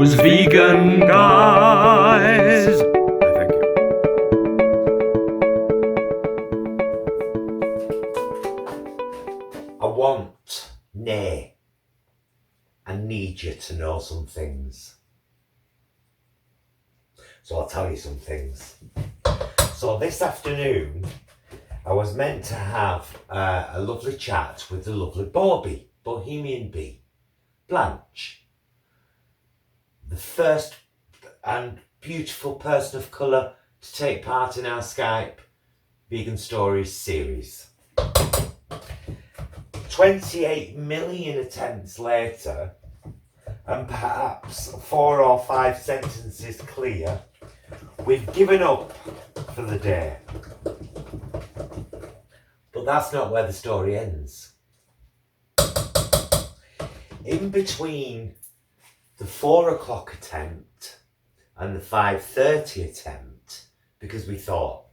those vegan guys. Thank you. I need you to know some things. So I'll tell you some things. So this afternoon, I was meant to have a lovely chat with the lovely BoBee, Bohemian Bee, Blanche. The first and beautiful person of colour to take part in our Skype Vegan Stories series. 28 million attempts later, and perhaps 4 or 5 sentences clear, we've given up for the day. But that's not where the story ends. In between the 4 o'clock attempt and the 5:30 attempt, because we thought,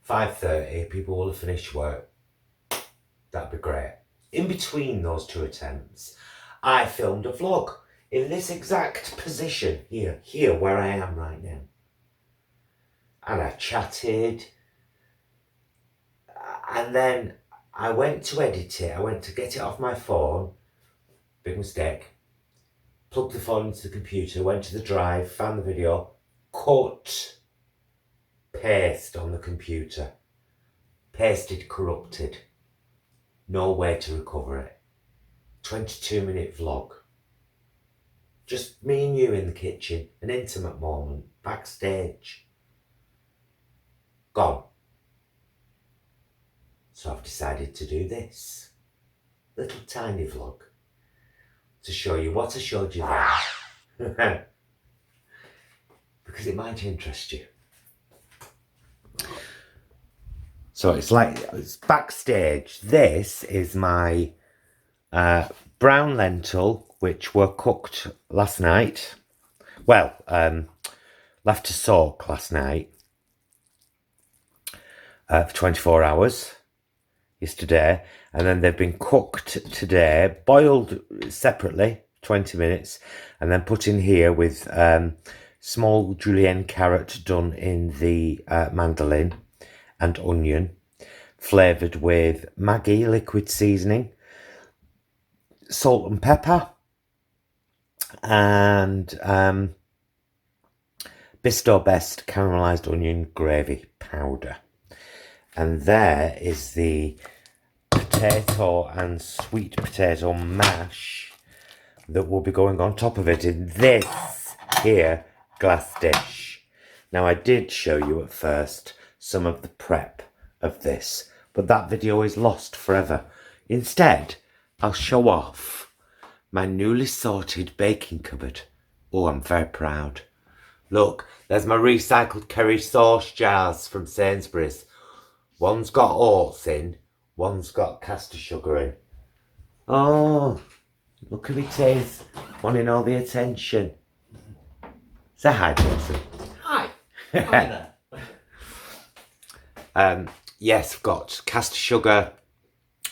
5:30, people will have finished work. That'd be great. In between those 2 attempts, I filmed a vlog in this exact position here where I am right now. And I chatted, and then I went to edit it. I went to get it off my phone. Big mistake. Plugged the phone into the computer, went to the drive, found the video, cut, paste on the computer. Pasted, corrupted. No way to recover it. 22-minute vlog. Just me and you in the kitchen. An intimate moment. Backstage. Gone. So I've decided to do this. Little tiny vlog. To show you what I showed you there. Because it might interest you. So it's backstage. This is my brown lentil, which were cooked last night. Well, left to soak last night for 24 hours yesterday. And then they've been cooked today, boiled separately, 20 minutes, and then put in here with small julienne carrot done in the mandolin and onion, flavoured with Maggi liquid seasoning, salt and pepper, and Bisto Best caramelised onion gravy powder. And there is the potato and sweet potato mash that will be going on top of it in this here glass dish. Now, I did show you at first some of the prep of this, but that video is lost forever. Instead, I'll show off my newly sorted baking cupboard. Oh, I'm very proud. Look, there's my recycled curry sauce jars from Sainsbury's. One's got oats in, one's got caster sugar in. Oh, look who it is, wanting all the attention. Say hi, Jason. Hi. Hi there. Yes, I've got caster sugar,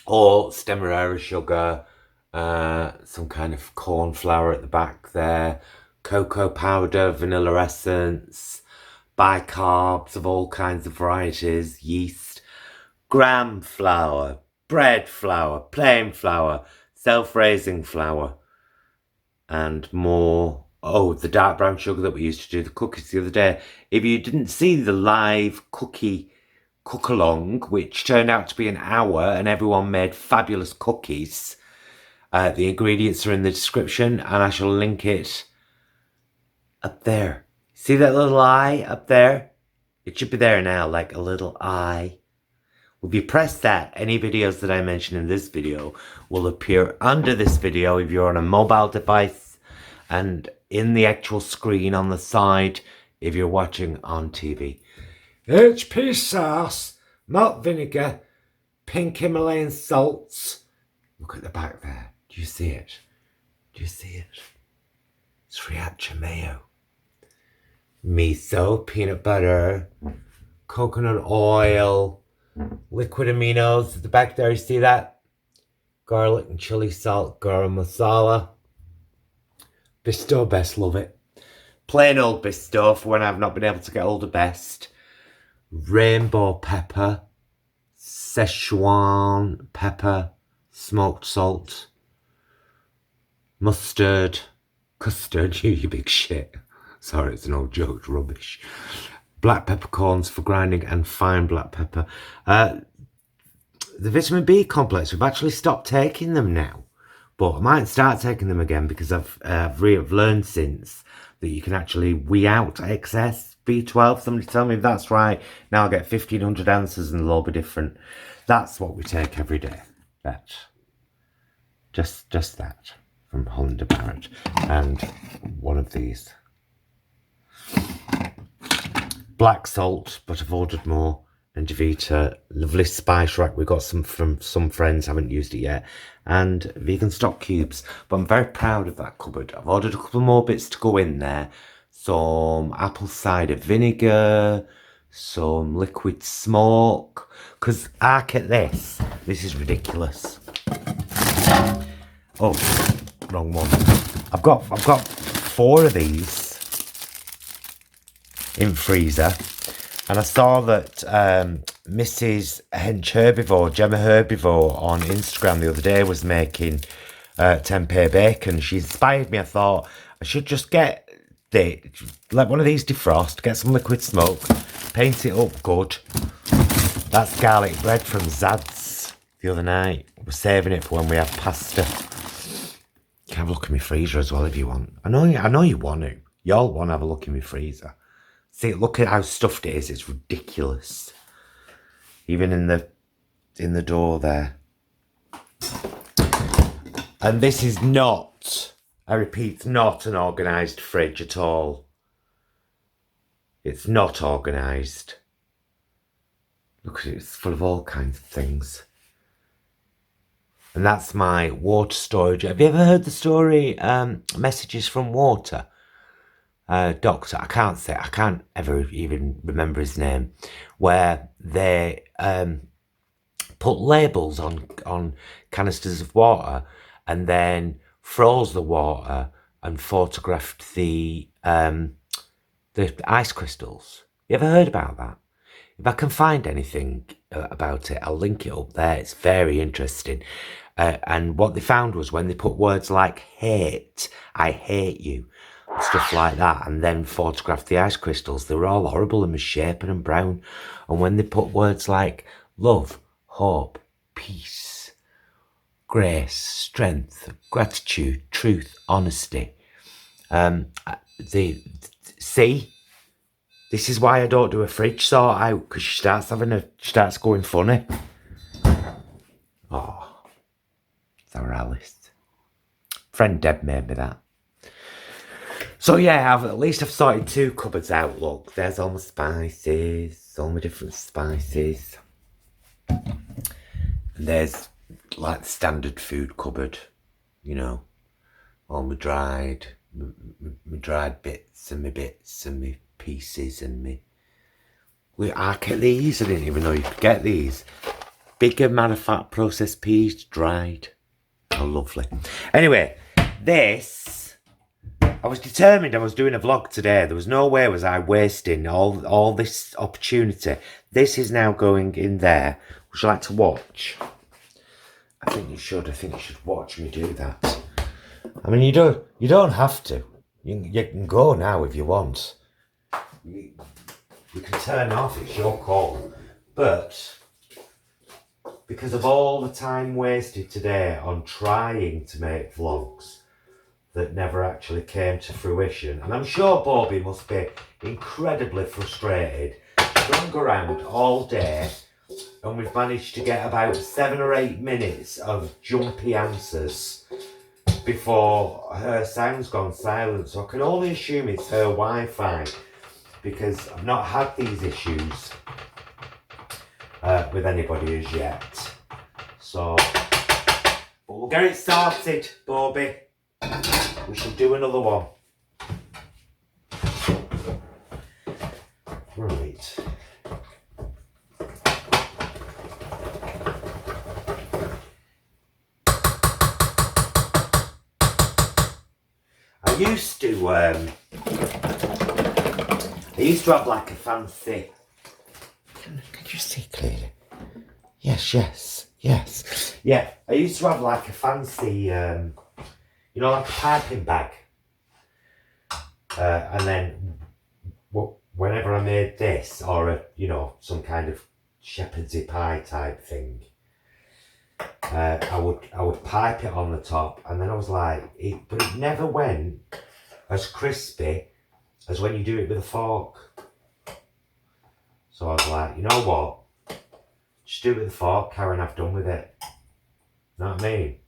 oats, demerara sugar, some kind of corn flour at the back there, cocoa powder, vanilla essence, bicarbs of all kinds of varieties, yeast, gram flour, bread flour, plain flour, self-raising flour, and more. Oh, the dark brown sugar that we used to do the cookies the other day. If you didn't see the live cook-along, which turned out to be an hour and everyone made fabulous cookies, the ingredients are in the description and I shall link it up there. See that little eye up there? It should be there now, like a little eye. If you press that, any videos that I mention in this video will appear under this video if you're on a mobile device, and in the actual screen on the side if you're watching on TV. HP sauce, malt vinegar, pink Himalayan salts. Look at the back there. Do you see it? Do you see it? Sriracha mayo. Miso, peanut butter, coconut oil, liquid aminos. At the back there, you see that? Garlic and chili salt, garam masala. Bisto Best, love it. Plain old Bisto for when I've not been able to get hold of Best. Rainbow pepper, Szechuan pepper, smoked salt, mustard, custard, you big shit. Sorry, it's an old joke, it's rubbish. Black peppercorns for grinding and fine black pepper. The vitamin B complex, we've actually stopped taking them now. But I might start taking them again because I've learned since that you can actually wee out excess B12. Somebody tell me if that's right. Now I'll get 1,500 answers and they'll all be different. That's what we take every day. That. Just that. From Hollander Barrett. And one of these. Black salt, but I've ordered more. And Javita, lovely spice rack. We got some from some friends, haven't used it yet. And vegan stock cubes. But I'm very proud of that cupboard. I've ordered a couple more bits to go in there. Some apple cider vinegar. Some liquid smoke. Because look at this. This is ridiculous. Oh, wrong one. I've got 4 of these in freezer. And I saw that Mrs. Hench Herbivore, Gemma Herbivore, on Instagram the other day was making tempeh bacon. She inspired me. I thought I should just let one of these defrost, get some liquid smoke, paint it up good. That's garlic bread from Zad's the other night. We're saving it for when we have pasta. You can have a look in my freezer as well if you want. I know you want to. You all want to have a look in my freezer. See, look at how stuffed it is. It's ridiculous. Even in the door there. And this is not, I repeat, not an organised fridge at all. It's not organised. Look at it, it's full of all kinds of things. And that's my water storage. Have you ever heard the story, Messages from Water? Doctor, I can't ever even remember his name, where they put labels on canisters of water and then froze the water and photographed the ice crystals. You ever heard about that? If I can find anything about it, I'll link it up there. It's very interesting. And what they found was when they put words like hate, I hate you, stuff like that, and then photographed the ice crystals, they were all horrible and misshapen and brown. And when they put words like love, hope, peace, grace, strength, gratitude, truth, honesty, see, this is why I don't do a fridge sort out, because she starts going funny. Oh, Sarah Alice. Friend Deb made me that. So yeah, I've sorted 2 cupboards out. Look, there's all my spices, all my different spices. And there's like the standard food cupboard, you know, all my dried bits and my pieces and me. I get these. I didn't even know you could get these. Big amount of fat processed peas, dried. Oh, lovely. Anyway, this. I was determined I was doing a vlog today. There was no way was I wasting all this opportunity. This is now going in there. Would you like to watch? I think you should. I think you should watch me do that. I mean, you don't have to. You can go now if you want. You can turn off. It's your call. But because of all the time wasted today on trying to make vlogs that never actually came to fruition. And I'm sure BoBee must be incredibly frustrated. We've hung around all day and we've managed to get about 7 or 8 minutes of jumpy answers before her sound's gone silent. So I can only assume it's her Wi-Fi, because I've not had these issues with anybody as yet. So, but we'll get it started, BoBee. We should do another one. Right. used to have like a fancy. Can you see clearly? Yes. Yeah, I used to have like a fancy, like a piping bag. And then whenever I made this or some kind of shepherd's pie type thing, I would pipe it on the top, and then I was like, but it never went as crispy as when you do it with a fork. So I was like, you know what? Just do it with a fork, Karen, I've done with it. Know what I mean?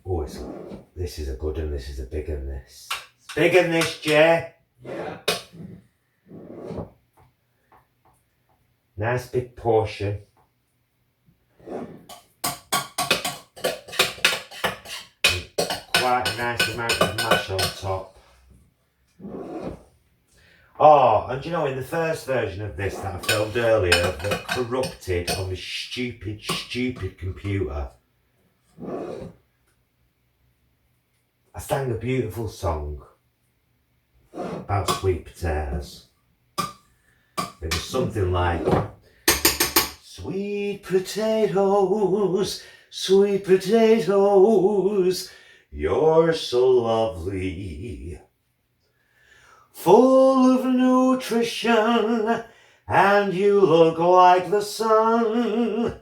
Oh, this is a good one, this is a big one, this. It's bigger than this, Jay. Yeah. Nice big portion. Quite a nice amount of mash on top. Oh, and in the first version of this that I filmed earlier that corrupted on this stupid computer, I sang a beautiful song about sweet potatoes. It was something like, sweet potatoes, you're so lovely, full of nutrition, and you look like the sun.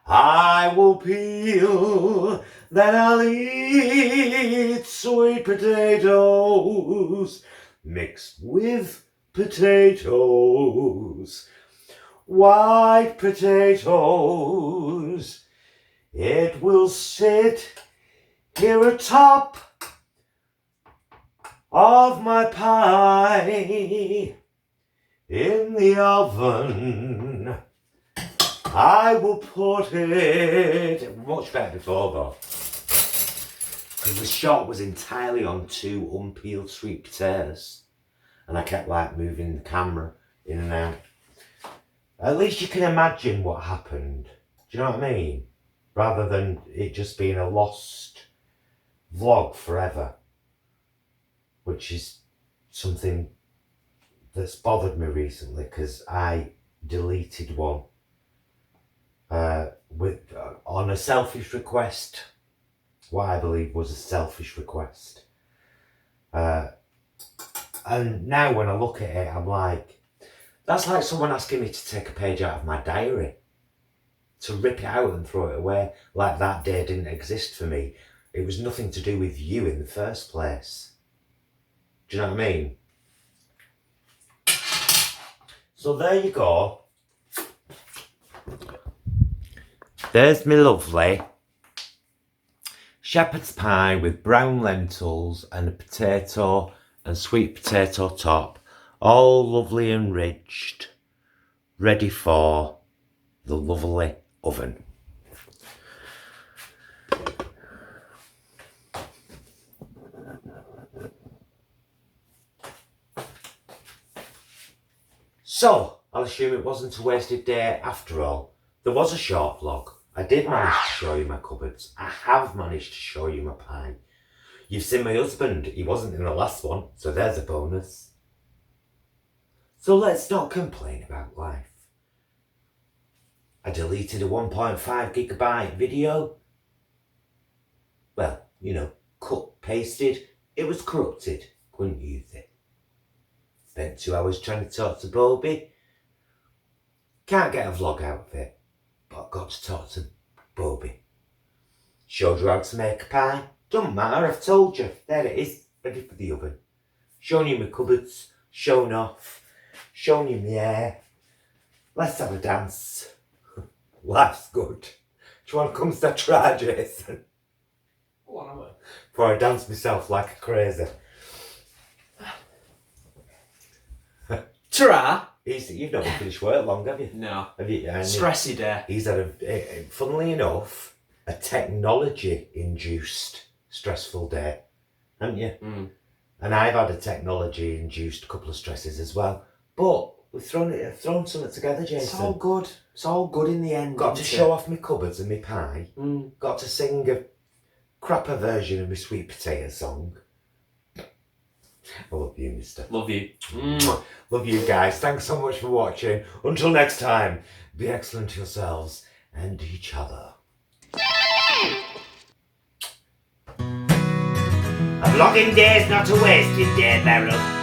I will peel, then I'll eat sweet potatoes mixed with potatoes, white potatoes. It will sit here atop of my pie in the oven. I will put it much better before though, because the shot was entirely on 2 unpeeled sweet potatoes, and I kept like moving the camera in and out. At least you can imagine what happened. Do you know what I mean? Rather than it just being a lost vlog forever, which is something that's bothered me recently because I deleted one on a selfish request. What I believe was a selfish request. And now when I look at it, I'm like, that's like someone asking me to take a page out of my diary, to rip it out and throw it away, like that day didn't exist for me. It was nothing to do with you in the first place. Do you know what I mean? So there you go. There's me lovely shepherd's pie with brown lentils and a potato and sweet potato top, all lovely enriched, ready for the lovely oven. So, I'll assume it wasn't a wasted day after all. There was a short vlog. I did manage to show you my cupboards. I have managed to show you my pie. You've seen my husband. He wasn't in the last one, so there's a bonus. So let's not complain about life. I deleted a 1.5 gigabyte video. Well, cut, pasted. It was corrupted. Couldn't use it. Spent 2 hours trying to talk to BoBee. Can't get a vlog out of it, but I've got to talk to BoBee. Showed you how to make a pie. Don't matter, I've told you. There it is, ready for the oven. Showing you my cupboards, showing off, showing you my hair. Let's have a dance. Life's good. Do you want to come to try, Jason? Go on, away. Before I dance myself like a crazy. Ta-ra! You've not been finished work long, have you? No. Have you? Stressy day. He's had funnily enough, a technology-induced stressful day, haven't you? Mm. And I've had a technology-induced couple of stresses as well. But we've thrown something together, Jason. It's all good. It's all good in the end. Got to isn't show off my cupboards and my pie. Mm. Got to sing a crapper version of my sweet potato song. I love you, mister. Love you. Love you guys. Thanks so much for watching. Until next time, be excellent to yourselves and each other. A vlogging day is not a wasted day, Beryl.